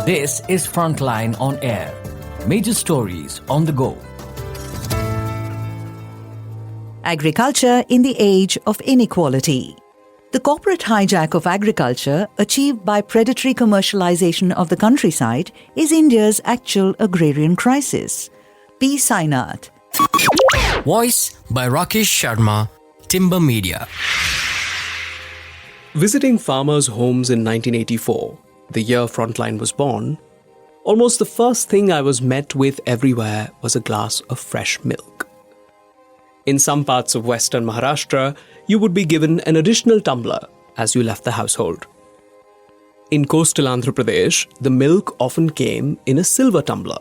This is Frontline on Air. Major stories on the go. Agriculture in the age of inequality. The corporate hijack of agriculture, achieved by predatory commercialization of the countryside, is India's actual agrarian crisis. P. Sainath. Voice by Rakesh Sharma, Timber Media. Visiting farmers' homes in 1984, the year Frontline was born, almost the first thing I was met with everywhere was a glass of fresh milk. In some parts of western Maharashtra, you would be given an additional tumbler as you left the household. In coastal Andhra Pradesh, the milk often came in a silver tumbler,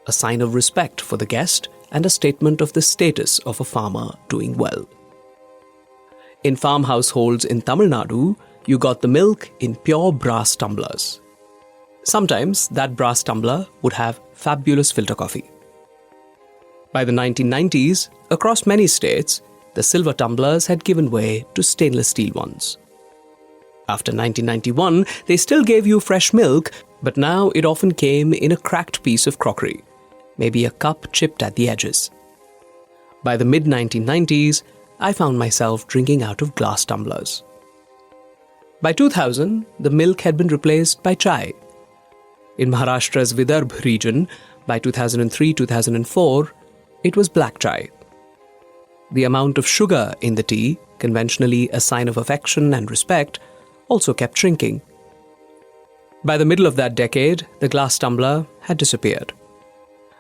a sign of respect for the guest and a statement of the status of a farmer doing well. In farm households in Tamil Nadu, you got the milk in pure brass tumblers. Sometimes that brass tumbler would have fabulous filter coffee. By the 1990s, across many states, the silver tumblers had given way to stainless steel ones. After 1991, they still gave you fresh milk, but now it often came in a cracked piece of crockery, maybe a cup chipped at the edges. By the mid-1990s, I found myself drinking out of glass tumblers. By 2000, the milk had been replaced by chai. In Maharashtra's Vidarbha region, by 2003-2004, it was black chai. The amount of sugar in the tea, conventionally a sign of affection and respect, also kept shrinking. By the middle of that decade, the glass tumbler had disappeared.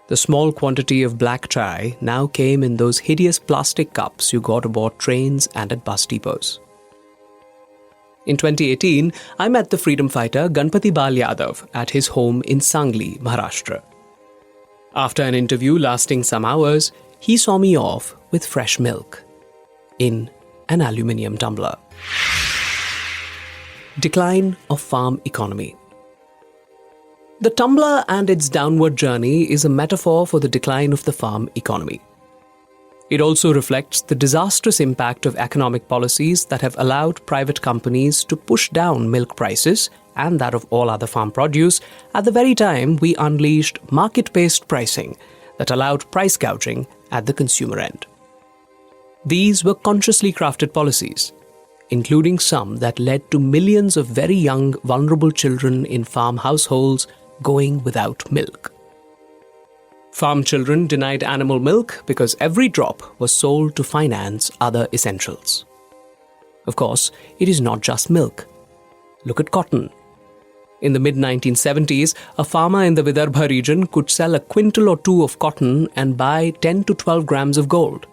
The small quantity of black chai now came in those hideous plastic cups you got aboard trains and at bus depots. In 2018, I met the freedom fighter Ganpati Bal Yadav at his home in Sangli, Maharashtra. After an interview lasting some hours, he saw me off with fresh milk in an aluminium tumbler. Decline of farm economy. The tumbler and its downward journey is a metaphor for the decline of the farm economy. It also reflects the disastrous impact of economic policies that have allowed private companies to push down milk prices and that of all other farm produce at the very time we unleashed market-based pricing that allowed price gouging at the consumer end. These were consciously crafted policies, including some that led to millions of very young, vulnerable children in farm households going without milk. Farm children denied animal milk because every drop was sold to finance other essentials. Of course, it is not just milk. Look at cotton. In the mid-1970s, a farmer in the Vidarbha region could sell a quintal or two of cotton and buy 10 to 12 grams of gold.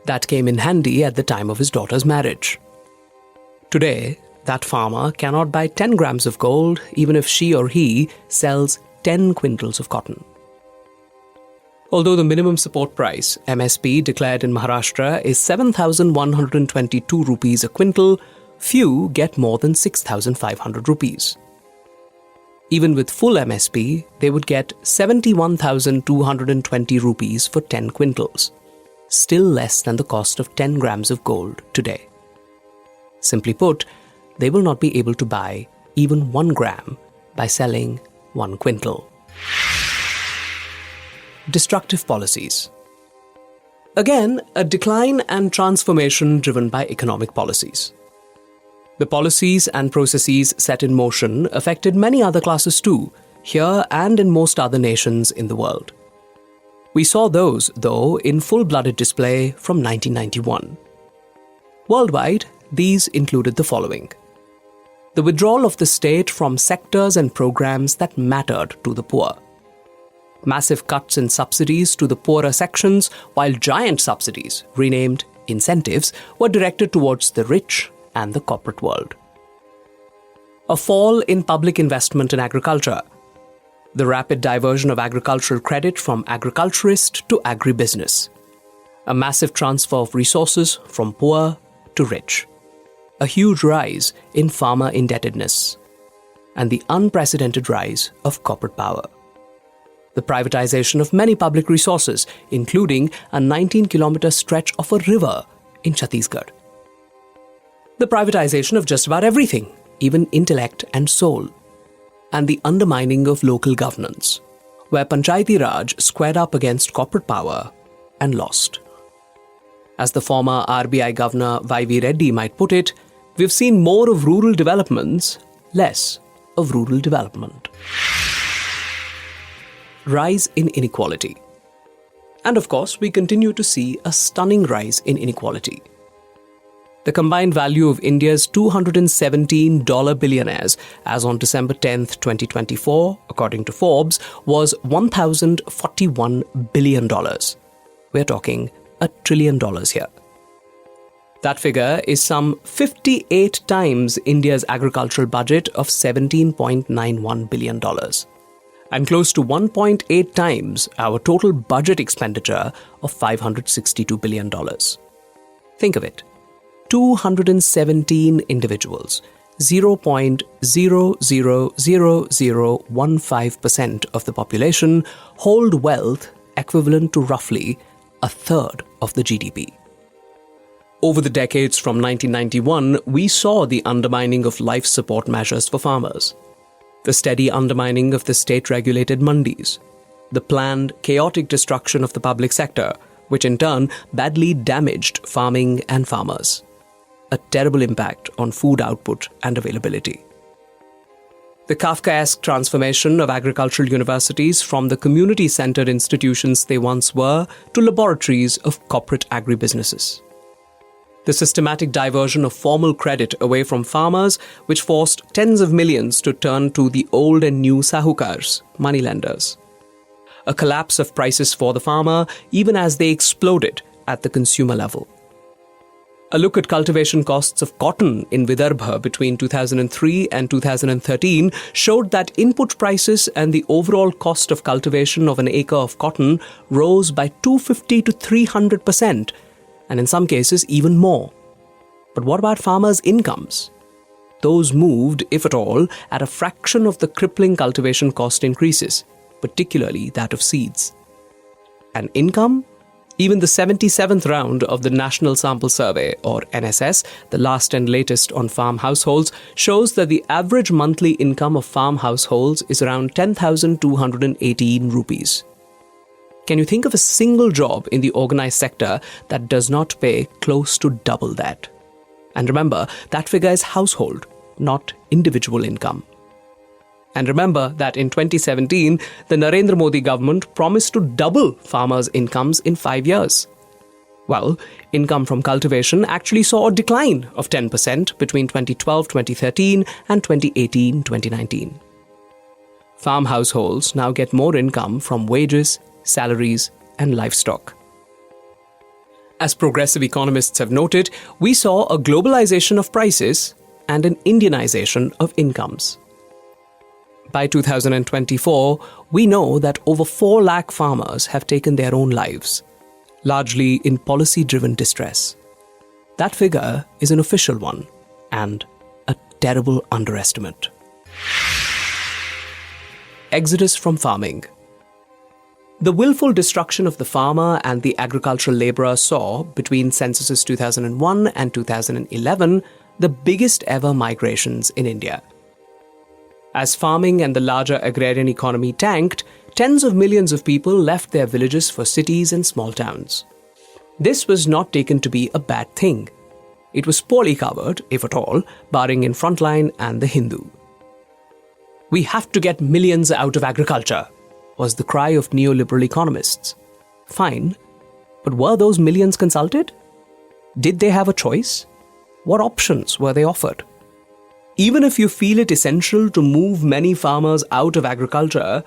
That came in handy at the time of his daughter's marriage. Today, that farmer cannot buy 10 grams of gold even if she or he sells 10 quintals of cotton. Although the minimum support price, MSP, declared in Maharashtra is 7,122 rupees a quintal, few get more than 6,500 rupees. Even with full MSP, they would get 71,220 rupees for 10 quintals, still less than the cost of 10 grams of gold today. Simply put, they will not be able to buy even 1 gram by selling 1 quintal. Destructive policies. Again, a decline and transformation driven by economic policies. The policies and processes set in motion affected many other classes too, here and in most other nations in the world. We saw those, though, in full-blooded display from 1991. Worldwide, these included the following: the withdrawal of the state from sectors and programs that mattered to the poor. Massive cuts in subsidies to the poorer sections, while giant subsidies, renamed incentives, were directed towards the rich and the corporate world. A fall in public investment in agriculture. The rapid diversion of agricultural credit from agriculturist to agribusiness. A massive transfer of resources from poor to rich. A huge rise in farmer indebtedness, and the unprecedented rise of corporate power. The privatization of many public resources, including a 19-kilometer stretch of a river in Chhattisgarh. The privatization of just about everything, even intellect and soul. and the undermining of local governance, where Panchayati Raj squared up against corporate power and lost. As the former RBI Governor Y.V. Reddy might put it, we've seen more of rural developments, less of rural development. Rise in inequality. And of course, we continue to see a stunning rise in inequality. The combined value of India's $217 billionaires as on December 10th, 2024, according to Forbes, was $1,041 billion. We're talking $1 trillion here. That figure is some 58 times India's agricultural budget of $17.91 billion, and close to 1.8 times our total budget expenditure of $562 billion. Think of it. 217 individuals, 0.000015% of the population, hold wealth equivalent to roughly a third of the GDP. Over the decades from 1991, we saw the undermining of life support measures for farmers, the steady undermining of the state-regulated mandis, the planned, chaotic destruction of the public sector, which in turn badly damaged farming and farmers. A terrible impact on food output and availability. The Kafkaesque transformation of agricultural universities from the community-centered institutions they once were to laboratories of corporate agribusinesses. The systematic diversion of formal credit away from farmers, which forced tens of millions to turn to the old and new sahukars, moneylenders. A collapse of prices for the farmer, even as they exploded at the consumer level. A look at cultivation costs of cotton in Vidarbha between 2003 and 2013 showed that input prices and the overall cost of cultivation of an acre of cotton rose by 250 to 300%, and in some cases even more. But what about farmers' incomes? Those moved, if at all, at a fraction of the crippling cultivation cost increases, particularly that of seeds. And income? Even the 77th round of the National Sample Survey, or NSS, the last and latest on farm households, shows that the average monthly income of farm households is around 10,218 rupees. Can you think of a single job in the organized sector that does not pay close to double that? And remember, that figure is household, not individual income. And remember that in 2017, the Narendra Modi government promised to double farmers' incomes in 5 years. Well, income from cultivation actually saw a decline of 10% between 2012-2013 and 2018-2019. Farm households now get more income from wages, salaries, and livestock. As progressive economists have noted, we saw a globalization of prices and an Indianization of incomes. By 2024, we know that over 4 lakh farmers have taken their own lives, largely in policy-driven distress. That figure is an official one and a terrible underestimate. Exodus from farming. The willful destruction of the farmer and the agricultural labourer saw, between censuses 2001 and 2011, the biggest ever migrations in India. As farming and the larger agrarian economy tanked, tens of millions of people left their villages for cities and small towns. This was not taken to be a bad thing. It was poorly covered, if at all, barring in Frontline and The Hindu. "We have to get millions out of agriculture," was the cry of neoliberal economists. Fine, but were those millions consulted? Did they have a choice? What options were they offered? Even if you feel it essential to move many farmers out of agriculture,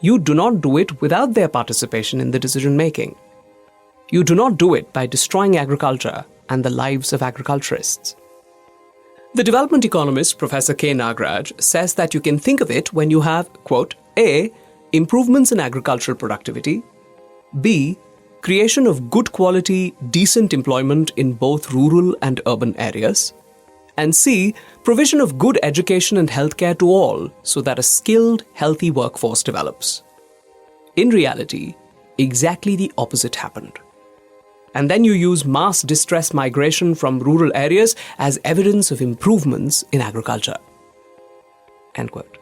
you do not do it without their participation in the decision-making. You do not do it by destroying agriculture and the lives of agriculturists. The development economist Professor K. Nagaraj says that you can think of it when you have, quote, A. Improvements in agricultural productivity, B. Creation of good quality, decent employment in both rural and urban areas, and C. Provision of good education and healthcare to all so that a skilled, healthy workforce develops. In reality, exactly the opposite happened. And then you use mass distress migration from rural areas as evidence of improvements in agriculture. End quote.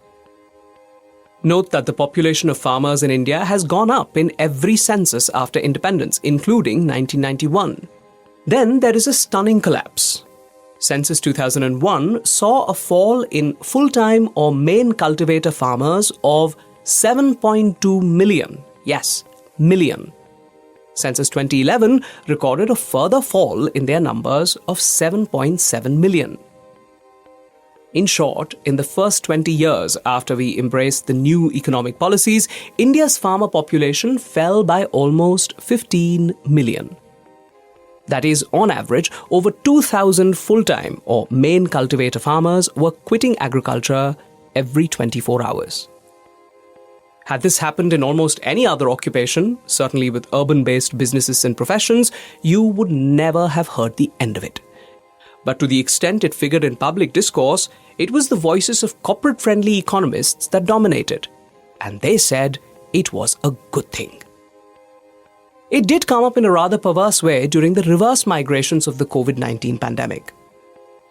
Note that the population of farmers in India has gone up in every census after independence, including 1991. Then there is a stunning collapse. Census 2001 saw a fall in full-time or main cultivator farmers of 7.2 million. Yes, million. Census 2011 recorded a further fall in their numbers of 7.7 million. In short, in the first 20 years after we embraced the new economic policies, India's farmer population fell by almost 15 million. That is, on average, over 2,000 full-time or main cultivator farmers were quitting agriculture every 24 hours. Had this happened in almost any other occupation, certainly with urban-based businesses and professions, you would never have heard the end of it. But to the extent it figured in public discourse, it was the voices of corporate-friendly economists that dominated. And they said it was a good thing. It did come up in a rather perverse way during the reverse migrations of the COVID-19 pandemic.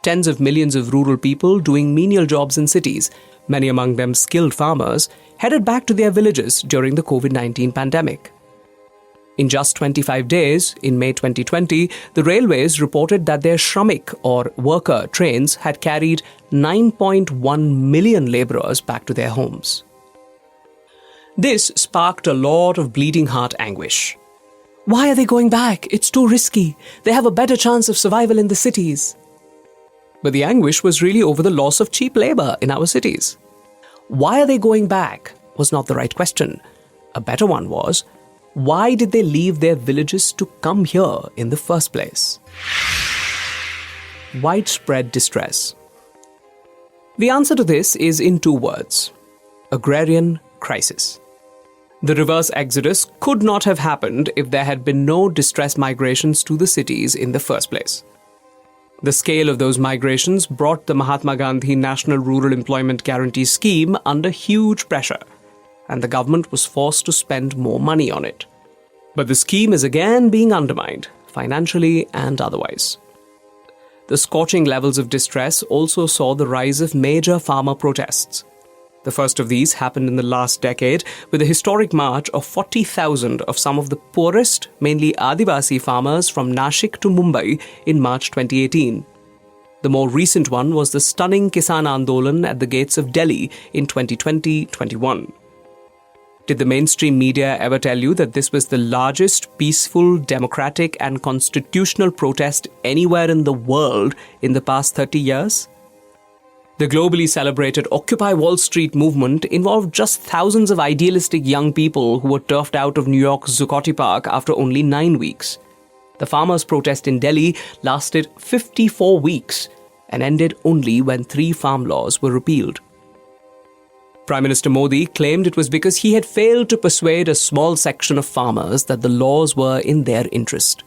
Tens of millions of rural people doing menial jobs in cities, many among them skilled farmers, headed back to their villages during the COVID-19 pandemic. In just 25 days, in May 2020, the railways reported that their Shramik or worker trains had carried 9.1 million labourers back to their homes. This sparked a lot of bleeding heart anguish. Why are they going back? It's too risky. They have a better chance of survival in the cities. But the anguish was really over the loss of cheap labour in our cities. Why are they going back was not the right question. A better one was, why did they leave their villages to come here in the first place? Widespread distress. The answer to this is in two words: agrarian crisis. The reverse exodus could not have happened if there had been no distress migrations to the cities in the first place. The scale of those migrations brought the Mahatma Gandhi National Rural Employment Guarantee Scheme under huge pressure, and the government was forced to spend more money on it. But the scheme is again being undermined, financially and otherwise. The scorching levels of distress also saw the rise of major farmer protests. The first of these happened in the last decade with a historic march of 40,000 of some of the poorest, mainly Adivasi farmers from Nashik to Mumbai in March 2018. The more recent one was the stunning Kisan Andolan at the gates of Delhi in 2020-21. Did the mainstream media ever tell you that this was the largest peaceful, democratic and constitutional protest anywhere in the world in the past 30 years? The globally celebrated Occupy Wall Street movement involved just thousands of idealistic young people who were turfed out of New York's Zuccotti Park after only 9 weeks. The farmers' protest in Delhi lasted 54 weeks and ended only when 3 farm laws were repealed. Prime Minister Modi claimed it was because he had failed to persuade a small section of farmers that the laws were in their interest.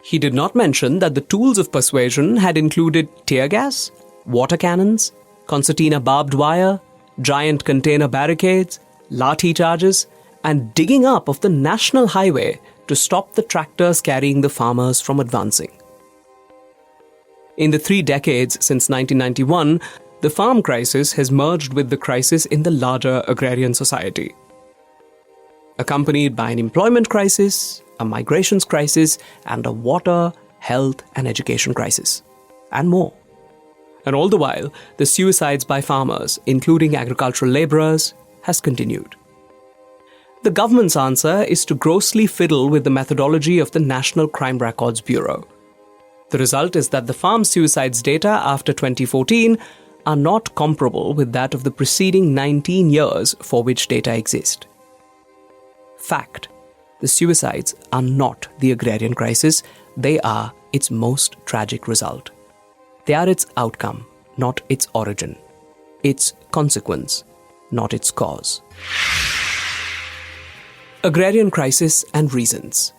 He did not mention that the tools of persuasion had included tear gas, water cannons, concertina barbed wire, giant container barricades, lathi charges, and digging up of the national highway to stop the tractors carrying the farmers from advancing. In the 3 decades since 1991, the farm crisis has merged with the crisis in the larger agrarian society. Accompanied by an employment crisis, a migrations crisis, and a water, health, and education crisis, and more. And all the while, the suicides by farmers, including agricultural labourers, has continued. The government's answer is to grossly fiddle with the methodology of the National Crime Records Bureau. The result is that the farm suicides data after 2014 are not comparable with that of the preceding 19 years for which data exist. Fact: the suicides are not the agrarian crisis, they are its most tragic result. They are its outcome, not its origin. Its consequence, not its cause. Agrarian crisis and reasons.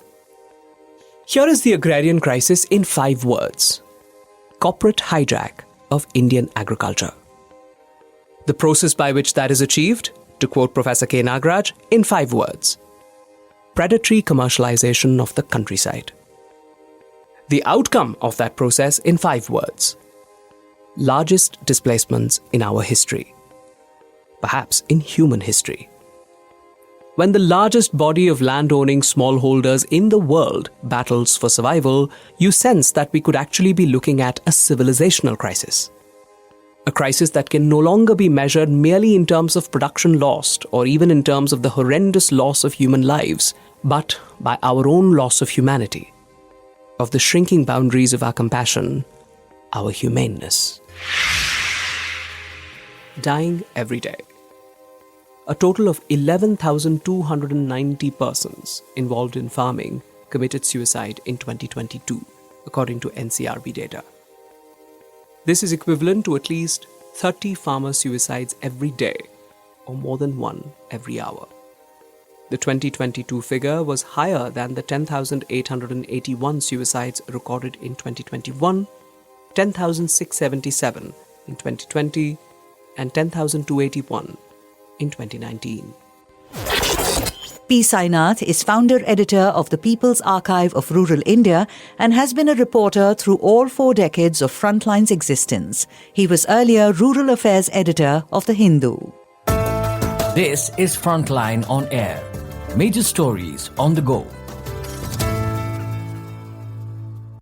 Here is the agrarian crisis in 5 words. Corporate hijack of Indian agriculture. The process by which that is achieved, to quote Professor K. Nagaraj, in 5 words. Predatory commercialization of the countryside. The outcome of that process in 5 words. Largest displacements in our history. perhaps in human history. When the largest body of land-owning smallholders in the world battles for survival, you sense that we could actually be looking at a civilizational crisis. A crisis that can no longer be measured merely in terms of production lost or even in terms of the horrendous loss of human lives, but by our own loss of humanity, of the shrinking boundaries of our compassion, our humaneness. Dying every day. A total of 11,290 persons involved in farming committed suicide in 2022, according to NCRB data. This is equivalent to at least 30 farmer suicides every day, or more than one every hour. The 2022 figure was higher than the 10,881 suicides recorded in 2021, 10,677 in 2020, and 10,281 in 2019. P. Sainath is founder-editor of the People's Archive of Rural India and has been a reporter through all 4 decades of Frontline's existence. He was earlier Rural Affairs editor of The Hindu. This is Frontline on Air. Major stories on the go.